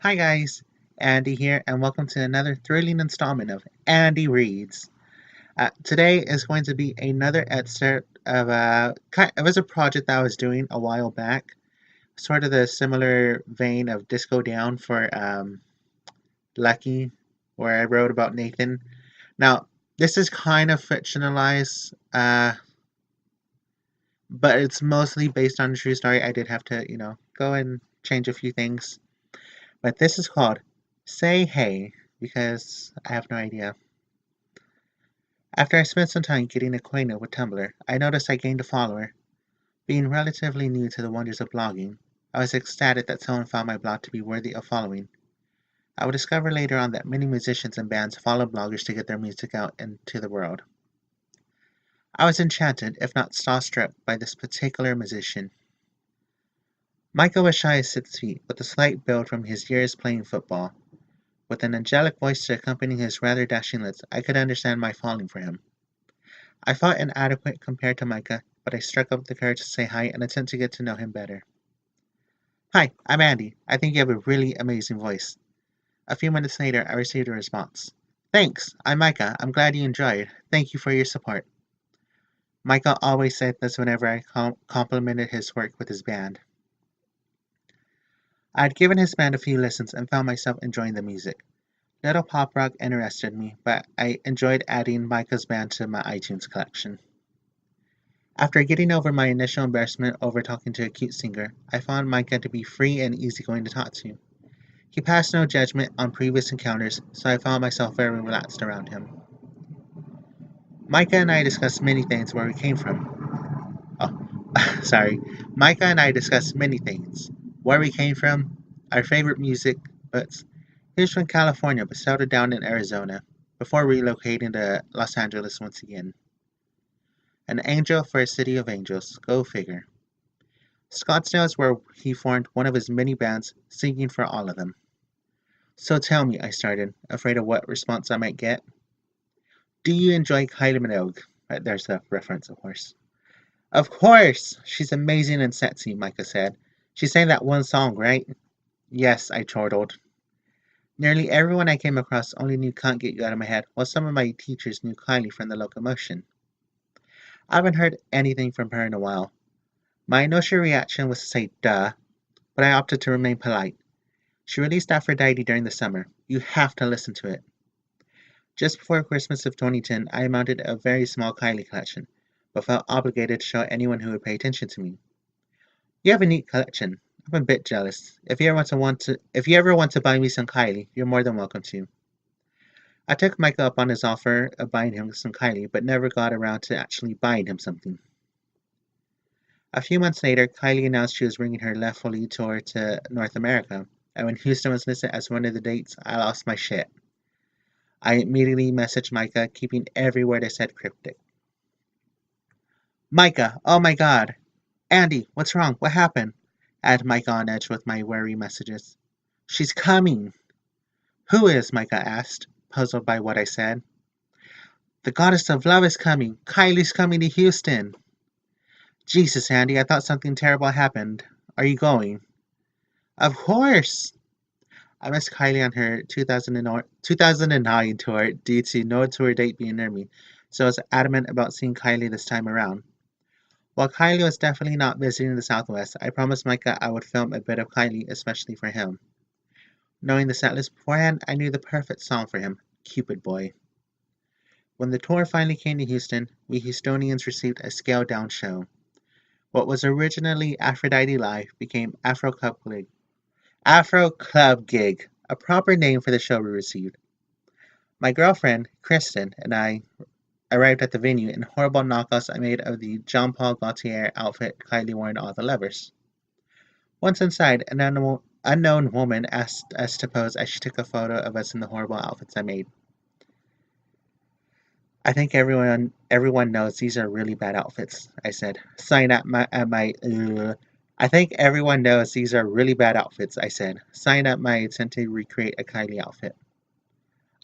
Hi guys, Andy here, and welcome to another thrilling installment of Andie Reads. Today is going to be another excerpt of a project that I was doing a while back, sort of the similar vein of Disco Down for Lucky, where I wrote about Nathan. Now, this is kind of fictionalized, but it's mostly based on a true story. I did have to, go and change a few things. But this is called Say Hey, because I have no idea. After I spent some time getting acquainted with Tumblr, I noticed I gained a follower. Being relatively new to the wonders of blogging, I was ecstatic that someone found my blog to be worthy of following. I would discover later on that many musicians and bands follow bloggers to get their music out into the world. I was enchanted, if not starstruck, by this particular musician. Michael was shy as 6 feet, with a slight build from his years playing football. With an angelic voice to accompany his rather dashing lips, I could understand my falling for him. I felt inadequate compared to Micah, but I struck up the courage to say hi and attempt to get to know him better. Hi, I'm Andy. I think you have a really amazing voice. A few minutes later, I received a response. Thanks, I'm Micah. I'm glad you enjoyed. Thank you for your support. Micah always said this whenever I complimented his work with his band. I had given his band a few listens and found myself enjoying the music. Little pop rock interested me, but I enjoyed adding Micah's band to my iTunes collection. After getting over my initial embarrassment over talking to a cute singer, I found Micah to be free and easygoing to talk to. He passed no judgment on previous encounters, so I found myself very relaxed around him. Micah and I discussed many things where we came from. Oh, sorry. Micah and I discussed many things. Where we came from, our favorite music, but he was from California but settled down in Arizona before relocating to Los Angeles once again. An angel for a city of angels, go figure. Scottsdale is where he formed one of his many bands, singing for all of them. So tell me, I started, afraid of what response I might get. Do you enjoy Kylie Minogue? There's the reference, of course. Of course! She's amazing and sexy, Micah said. She sang that one song, right? Yes, I chortled. Nearly everyone I came across only knew Can't Get You Out of My Head, while some of my teachers knew Kylie from The Locomotion. I haven't heard anything from her in a while. My initial reaction was to say duh, but I opted to remain polite. She released Aphrodite during the summer. You have to listen to it. Just before Christmas of 2010, I mounted a very small Kylie collection, but felt obligated to show anyone who would pay attention to me. You have a neat collection. I'm a bit jealous. If you ever want to buy me some Kylie, you're more than welcome to. I took Micah up on his offer of buying him some Kylie, but never got around to actually buying him something. A few months later, Kylie announced she was bringing her Left Foley tour to North America, and when Houston was listed as one of the dates, I lost my shit. I immediately messaged Micah, keeping every word I said cryptic. Micah, oh my god! Andy, what's wrong? What happened? I had Micah on edge with my wary messages. She's coming! Who is? Micah asked, puzzled by what I said. The goddess of love is coming! Kylie's coming to Houston! Jesus, Andy, I thought something terrible happened. Are you going? Of course! I missed Kylie on her 2009 tour due to no tour date being near me, so I was adamant about seeing Kylie this time around. While Kylie was definitely not visiting the Southwest, I promised Micah I would film a bit of Kylie, especially for him. Knowing the setlist beforehand, I knew the perfect song for him, Cupid Boy. When the tour finally came to Houston, we Houstonians received a scaled-down show. What was originally Aphrodite Live became Afro Club Gig, a proper name for the show we received. My girlfriend, Kristen, and I arrived at the venue in horrible knockoffs I made of the Jean Paul Gaultier outfit Kylie wore in All the Lovers. Once inside, an unknown woman asked us to pose as she took a photo of us in the horrible outfits I made. I think everyone knows these are really bad outfits, I said. I think everyone knows these are really bad outfits, I said. Sign up my attempt to recreate a Kylie outfit.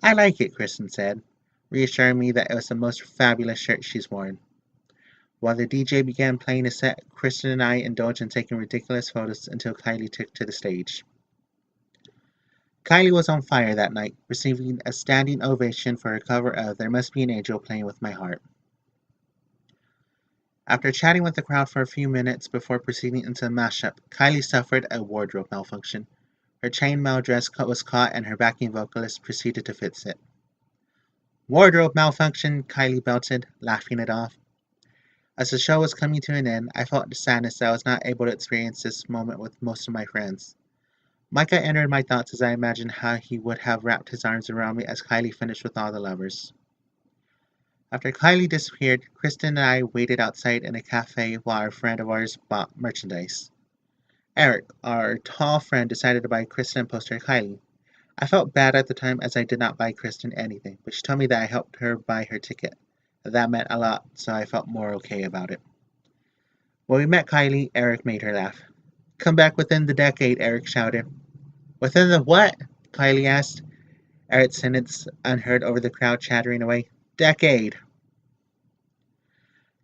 I like it, Kristen said, reassuring me that it was the most fabulous shirt she's worn. While the DJ began playing a set, Kristen and I indulged in taking ridiculous photos until Kylie took to the stage. Kylie was on fire that night, receiving a standing ovation for her cover of There Must Be an Angel Playing with My Heart. After chatting with the crowd for a few minutes before proceeding into a mashup, Kylie suffered a wardrobe malfunction. Her chainmail dress was caught and her backing vocalist proceeded to fix it. Wardrobe malfunction, Kylie belted, laughing it off. As the show was coming to an end, I felt the sadness that I was not able to experience this moment with most of my friends. Micah entered my thoughts as I imagined how he would have wrapped his arms around me as Kylie finished with all the lovers. After Kylie disappeared, Kristen and I waited outside in a cafe while a friend of ours bought merchandise. Eric, our tall friend, decided to buy Kristen a poster of Kylie. I felt bad at the time as I did not buy Kristen anything, but she told me that I helped her buy her ticket. That meant a lot, so I felt more okay about it. When we met Kylie, Eric made her laugh. Come back within the decade, Eric shouted. Within the what? Kylie asked. Eric's sentence unheard over the crowd chattering away. Decade.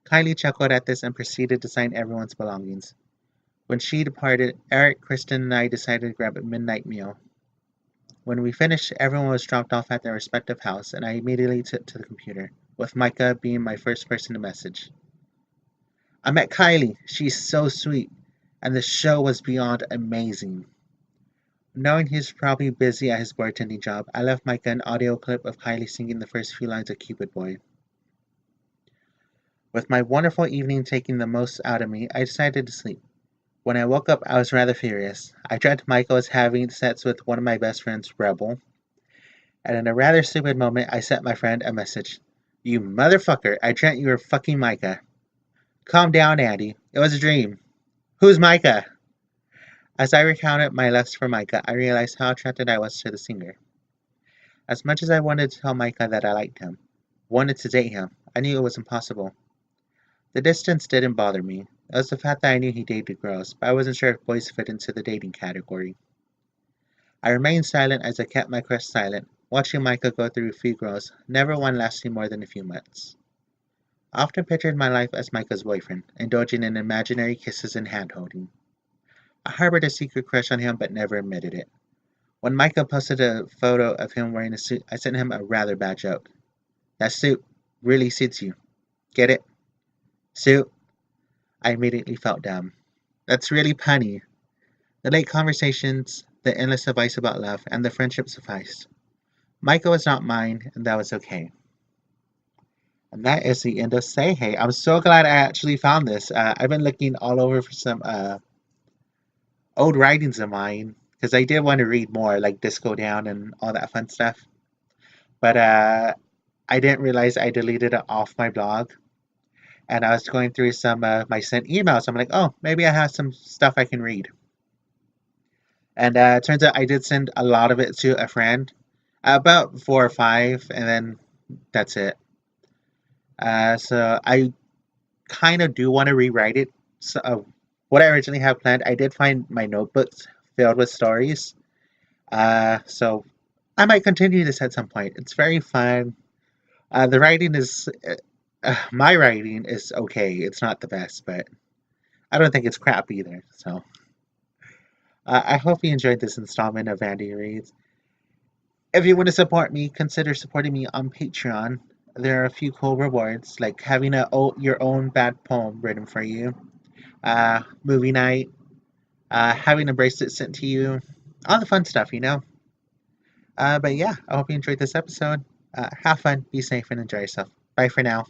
Kylie chuckled at this and proceeded to sign everyone's belongings. When she departed, Eric, Kristen, and I decided to grab a midnight meal. When we finished, everyone was dropped off at their respective house, and I immediately took to the computer, with Micah being my first person to message. I met Kylie. She's so sweet, and the show was beyond amazing. Knowing he's probably busy at his bartending job, I left Micah an audio clip of Kylie singing the first few lines of Cupid Boy. With my wonderful evening taking the most out of me, I decided to sleep. When I woke up, I was rather furious. I dreamt Michael was having sex with one of my best friends, Rebel, and in a rather stupid moment, I sent my friend a message. You motherfucker, I dreamt you were fucking Micah. Calm down, Andie. It was a dream. Who's Micah? As I recounted my lust for Micah, I realized how attracted I was to the singer. As much as I wanted to tell Micah that I liked him, wanted to date him, I knew it was impossible. The distance didn't bother me. It was the fact that I knew he dated girls, but I wasn't sure if boys fit into the dating category. I remained silent as I kept my crush silent, watching Micah go through a few girls, never one lasting more than a few months. I often pictured my life as Micah's boyfriend, indulging in imaginary kisses and hand-holding. I harbored a secret crush on him but never admitted it. When Micah posted a photo of him wearing a suit, I sent him a rather bad joke. That suit really suits you. Get it? Suit? I immediately felt dumb. That's really punny. The late conversations, the endless advice about love, and the friendship sufficed. Micah was not mine, and that was okay. And that is the end of Say Hey. I'm so glad I actually found this. I've been looking all over for some old writings of mine because I did want to read more, like Disco Down and all that fun stuff. But I didn't realize I deleted it off my blog. And I was going through some my sent emails. I'm like, oh, maybe I have some stuff I can read. And it turns out I did send a lot of it to a friend, about 4 or 5, and then that's it. So I kind of do want to rewrite it. So, what I originally had planned, I did find my notebooks filled with stories. So I might continue this at some point. It's very fun. The writing is, my writing is okay. It's not the best, but I don't think it's crap either. So I hope you enjoyed this installment of Andie Reads. If you want to support me, consider supporting me on Patreon. There are a few cool rewards, like having your own bad poem written for you, movie night, having a bracelet sent to you, all the fun stuff, you know. But yeah, I hope you enjoyed this episode. Have fun, be safe, and enjoy yourself. Bye for now.